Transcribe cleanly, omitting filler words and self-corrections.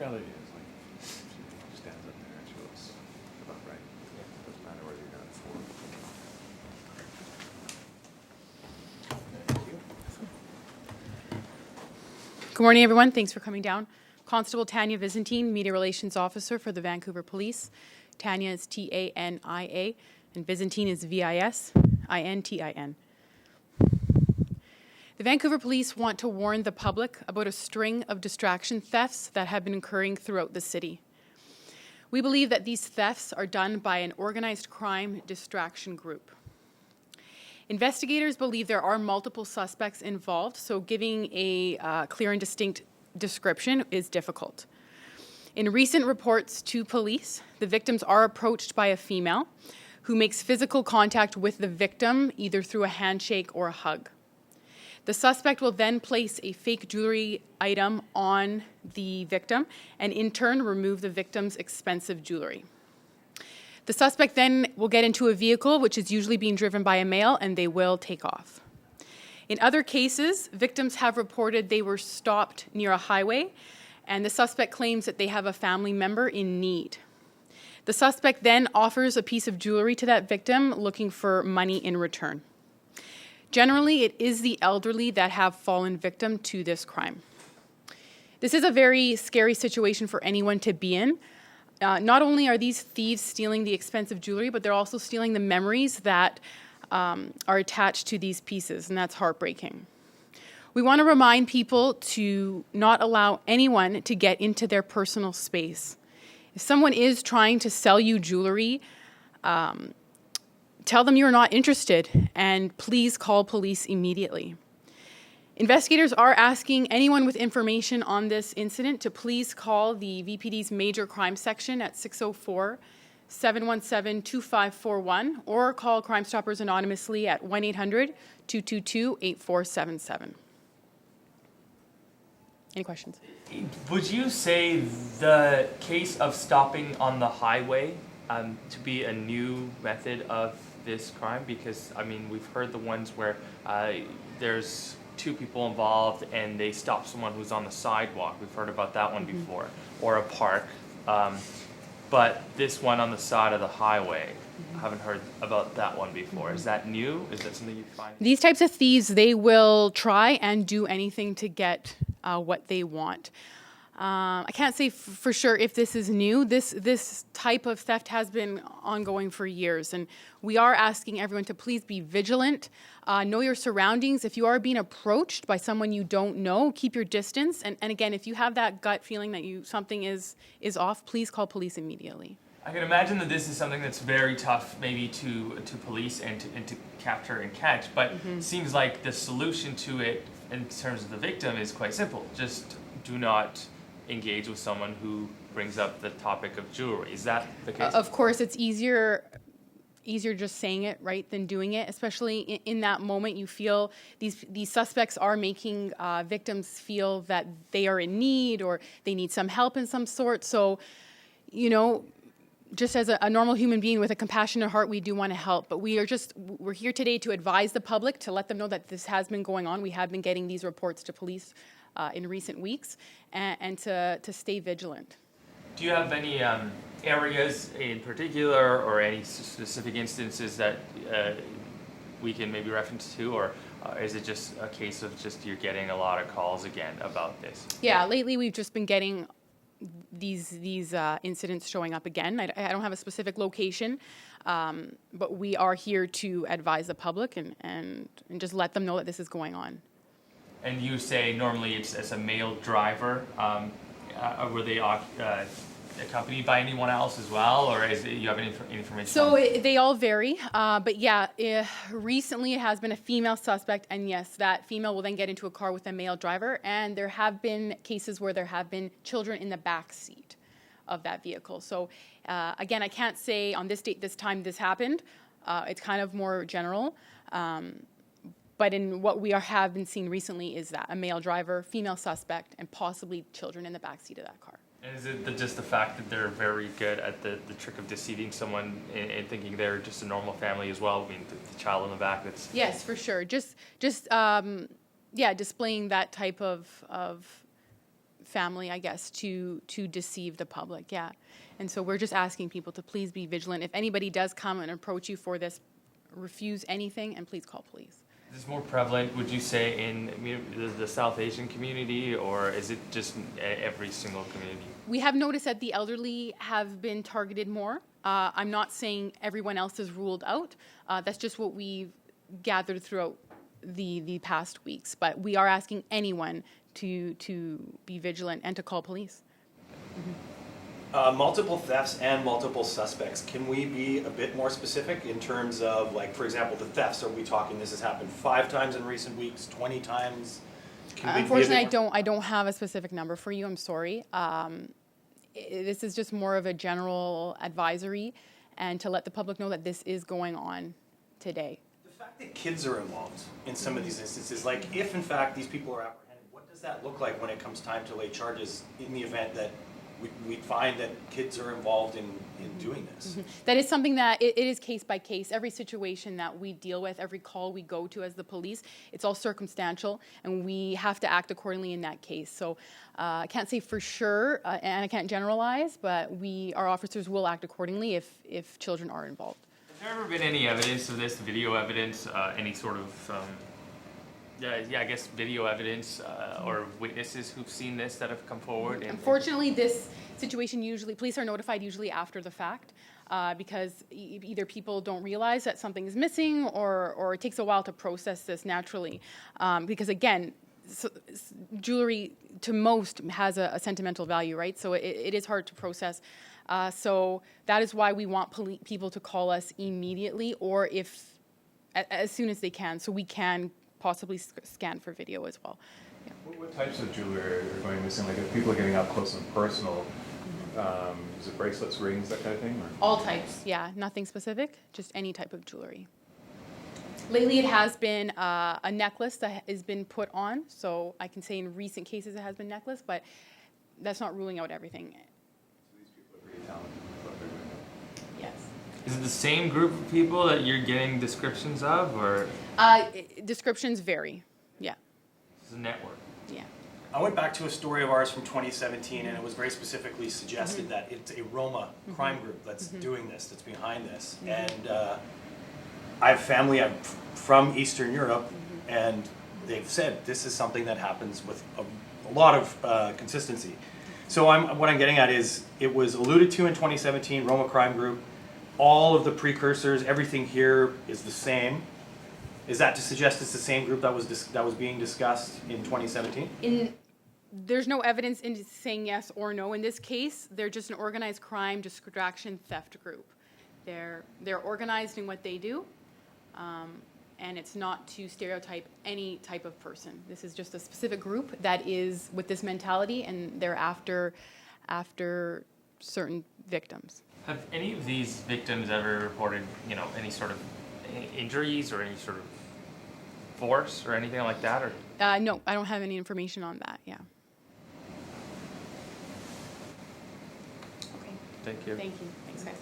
reality is, like, she stands up there and she looks about right. Yeah. Doesn't matter whether you're down for. Thank you. Good morning, everyone. Thanks for coming down. Constable Tania Visintin, Media Relations Officer for the Vancouver Police. Tania is Tania, and Visintin is Visintin. The Vancouver Police want to warn the public about a string of distraction thefts that have been occurring throughout the city. We believe that these thefts are done by an organized crime distraction group. Investigators believe there are multiple suspects involved, so giving a clear and distinct description is difficult. In recent reports to police, the victims are approached by a female who makes physical contact with the victim either through a handshake or a hug. The suspect will then place a fake jewelry item on the victim and in turn remove the victim's expensive jewelry. The suspect then will get into a vehicle, which is usually being driven by a male, and they will take off. In other cases, victims have reported they were stopped near a highway, and the suspect claims that they have a family member in need. The suspect then offers a piece of jewelry to that victim, looking for money in return. Generally, it is the elderly that have fallen victim to this crime. This is a very scary situation for anyone to be in. Not only are these thieves stealing the expensive jewelry, but they're also stealing the memories that are attached to these pieces, and that's heartbreaking. We want to remind people to not allow anyone to get into their personal space. If someone is trying to sell you jewelry, tell them you're not interested, and please call police immediately. Investigators are asking anyone with information on this incident to please call the VPD's Major Crime Section at 604-717-2541 or call Crime Stoppers anonymously at 1-800-222-8477. Any questions? Would you say the case of stopping on the highway to be a new method of this crime? Because, I mean, we've heard the ones where there's two people involved and they stop someone who's on the sidewalk. We've heard about that one before, or a park. But this one on the side of the highway, I haven't heard about that one before. Is that new? Is that something you find? These types of thieves, they will try and do anything to get what they want. I can't say for sure if this is new. This type of theft has been ongoing for years, and we are asking everyone to please be vigilant, know your surroundings. If you are being approached by someone you don't know, keep your distance. And again, if you have that gut feeling that something is off, please call police immediately. I can imagine that this is something that's very tough maybe to police and to capture and catch, but it seems like the solution to it in terms of the victim is quite simple. Just do not engage with someone who brings up the topic of jewelry. Is that the case? Of course, it's easier just saying it, right, than doing it. Especially in that moment, you feel these suspects are making victims feel that they are in need or they need some help in some sort. So, you know, just as a normal human being with a compassionate heart, we do want to help. But we're here today to advise the public, to let them know that this has been going on. We have been getting these reports to police in recent weeks, and to stay vigilant. Do you have any areas in particular or any specific instances that we can maybe reference to, or is it just a case of just you're getting a lot of calls again about this? Yeah, lately we've just been getting these incidents showing up again. I don't have a specific location, but we are here to advise the public and just let them know that this is going on. And you say normally it's a male driver. Were they accompanied by anyone else as well, or you have any information? So they all vary, but yeah, recently it has been a female suspect, and yes, that female will then get into a car with a male driver, and there have been cases where there have been children in the back seat of that vehicle. So again, I can't say on this date, this time this happened. It's kind of more general. But in what we have been seeing recently is that a male driver, female suspect, and possibly children in the backseat of that car. And is it just the fact that they're very good at the trick of deceiving someone and thinking they're just a normal family as well? I mean, the child in the back, that's... Yes, for sure. Just displaying that type of family, I guess, to deceive the public, yeah. And so we're just asking people to please be vigilant. If anybody does come and approach you for this, refuse anything and please call police. Is this more prevalent, would you say, in the South Asian community, or is it just every single community? We have noticed that the elderly have been targeted more. I'm not saying everyone else is ruled out. That's just what we've gathered throughout the past weeks. But we are asking anyone to be vigilant and to call police. Multiple thefts and multiple suspects. Can we be a bit more specific in terms of, like, for example, the thefts? Are we talking this has happened 5 times in recent weeks, 20 times? Unfortunately, I don't have a specific number for you. I'm sorry. This is just more of a general advisory, and to let the public know that this is going on today. The fact that kids are involved in some of these instances, like if in fact these people are apprehended, what does that look like when it comes time to lay charges in the event that we find that kids are involved in doing this? That is something that it is case by case. Every situation that we deal with, every call we go to as the police, it's all circumstantial, and we have to act accordingly in that case. So I can't say for sure, and I can't generalize, but our officers will act accordingly if children are involved. Has there ever been any evidence of this, video evidence, any sort of, I guess video evidence or witnesses who've seen this that have come forward? Unfortunately, this situation police are notified usually after the fact because either people don't realize that something is missing or it takes a while to process this naturally. Because again, jewelry to most has a sentimental value, right? So it is hard to process. So that is why we want people to call us immediately or as soon as they can, so we can possibly scan for video as well. Yeah. What types of jewelry are going missing? Like if people are getting up close and personal, is it bracelets, rings, that kind of thing? Or? All types, yeah. Nothing specific, just any type of jewelry. Lately it has been a necklace that has been put on, so I can say in recent cases it has been necklace, but that's not ruling out everything. So these people are pretty talented with what they're doing. Yes. Is it the same group of people that you're getting descriptions of, or? Descriptions vary, yeah. It's a network. Yeah. I went back to a story of ours from 2017, and it was very specifically suggested that it's a Roma crime group that's doing this, that's behind this. And I have family from Eastern Europe, and they've said this is something that happens with a lot of consistency. So what I'm getting at is it was alluded to in 2017, Roma crime group. All of the precursors, everything here is the same. Is that to suggest it's the same group that was being discussed in 2017? There's no evidence in saying yes or no. In this case, they're just an organized crime, distraction, theft group. They're organized in what they do, and it's not to stereotype any type of person. This is just a specific group that is with this mentality, and they're after certain victims. Have any of these victims ever reported, any sort of injuries or any sort of force or anything like that? Or No, I don't have any information on that. Yeah. Okay. thank you. Thank you. Thanks, guys.